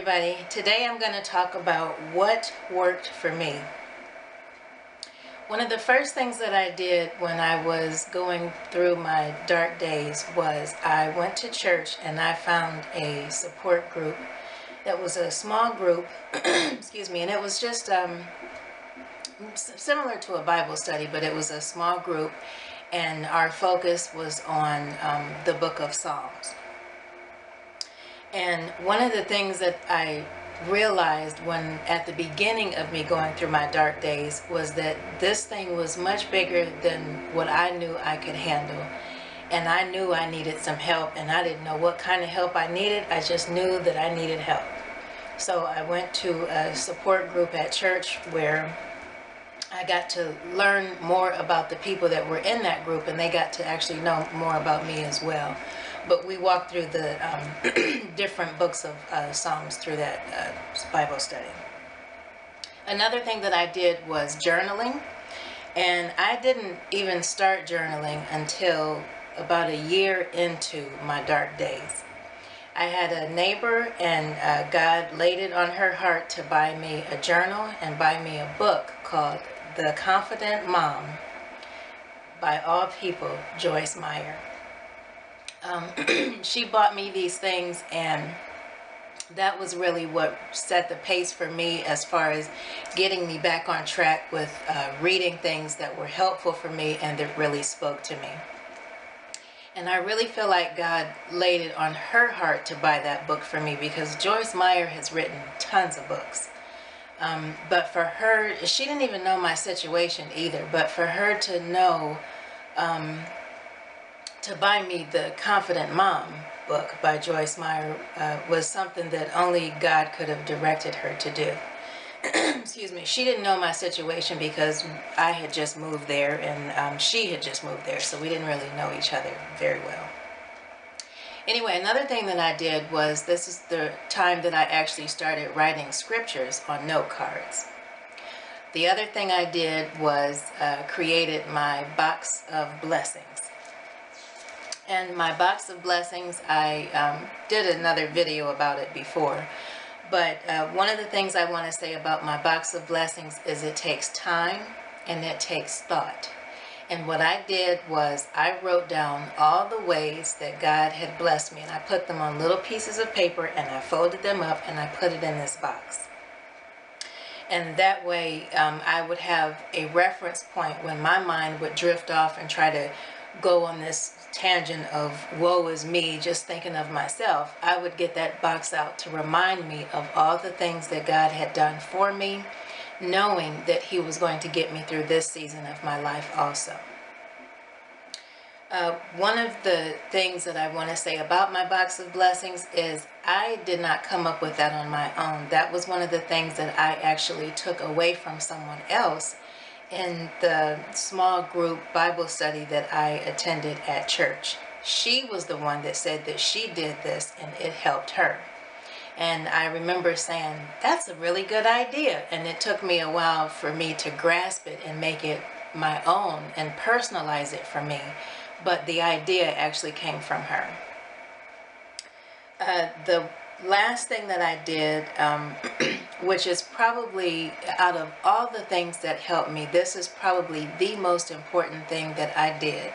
everybody. Today I'm going to talk about what worked for me. One of the first things that I did when I was going through my dark days was I went to church and I found a support group that was a small group, excuse me, and it was just similar to a Bible study, but it was a small group, and our focus was on the book of Psalms. And one of the things that I realized when at the beginning of me going through my dark days was that this thing was much bigger than what I knew I could handle. And I knew I needed some help, and I didn't know what kind of help I needed. I just knew that I needed help. So I went to a support group at church where I got to learn more about the people that were in that group, and they got to actually know more about me as well. But we walked through the different books of Psalms through that Bible study. Another thing that I did was journaling, and I didn't even start journaling until about a year into my dark days. I had a neighbor, and God laid it on her heart to buy me a journal and buy me a book called The Confident Mom, by all people, Joyce Meyer. She bought me these things, and that was really what set the pace for me as far as getting me back on track with reading things that were helpful for me and that really spoke to me. And I really feel like God laid it on her heart to buy that book for me, because Joyce Meyer has written tons of books. But for her, she didn't even know my situation either, but for her to know, to buy me the Confident Mom book by Joyce Meyer was something that only God could have directed her to do. Excuse me. She didn't know my situation because I had just moved there, and she had just moved there, so we didn't really know each other very well. Anyway, another thing that I did was, this is the time that I actually started writing scriptures on note cards. The other thing I did was created my box of blessings. And my box of blessings, I did another video about it before. But one of the things I want to say about my box of blessings is it takes time and it takes thought. And what I did was I wrote down all the ways that God had blessed me, and I put them on little pieces of paper, and I folded them up, and I put it in this box. And that way I would have a reference point when my mind would drift off and try to go on this tangent of woe is me, just thinking of myself. I would get that box out to remind me of all the things that God had done for me, knowing that He was going to get me through this season of my life also. One of the things that I want to say about my box of blessings is I did not come up with that on my own. That was one of the things that I actually took away from someone else in the small group Bible study that I attended at church. She was the one that said that she did this and it helped her. And I remember saying, that's a really good idea. And it took me a while for me to grasp it and make it my own and personalize it for me. But the idea actually came from her. The last thing that I did, which is probably, out of all the things that helped me, this is probably the most important thing that I did.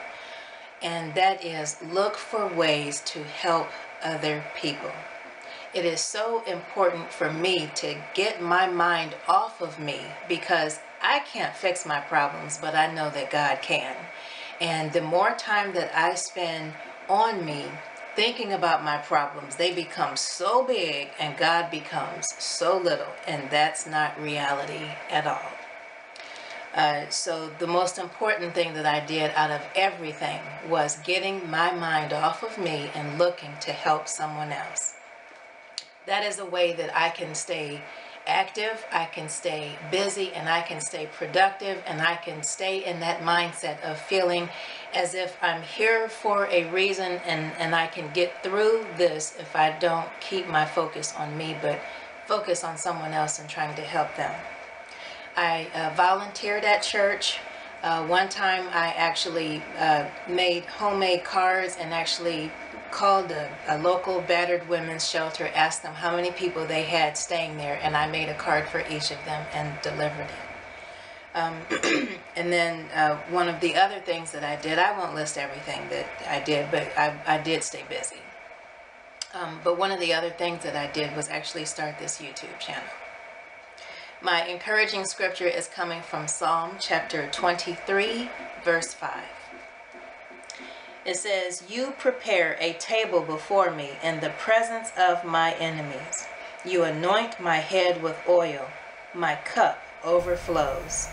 And that is look for ways to help other people. It is so important for me to get my mind off of me, because I can't fix my problems, but I know that God can. And the more time that I spend on me, thinking about my problems, they become so big and God becomes so little, and that's not reality at all. So the most important thing that I did out of everything was getting my mind off of me and looking to help someone else. That is a way that I can stay active, I can stay busy, and I can stay productive, and I can stay in that mindset of feeling as if I'm here for a reason, and I can get through this if I don't keep my focus on me, but focus on someone else and trying to help them. I volunteered at church. One time I actually made homemade cards and actually called a local battered women's shelter, asked them how many people they had staying there, and I made a card for each of them and delivered it. And then one of the other things that I did, I won't list everything that I did, but I did stay busy. But one of the other things that I did was actually start this YouTube channel. My encouraging scripture is coming from Psalm chapter 23, verse 5. It says, "You prepare a table before me in the presence of my enemies. You anoint my head with oil. My cup overflows."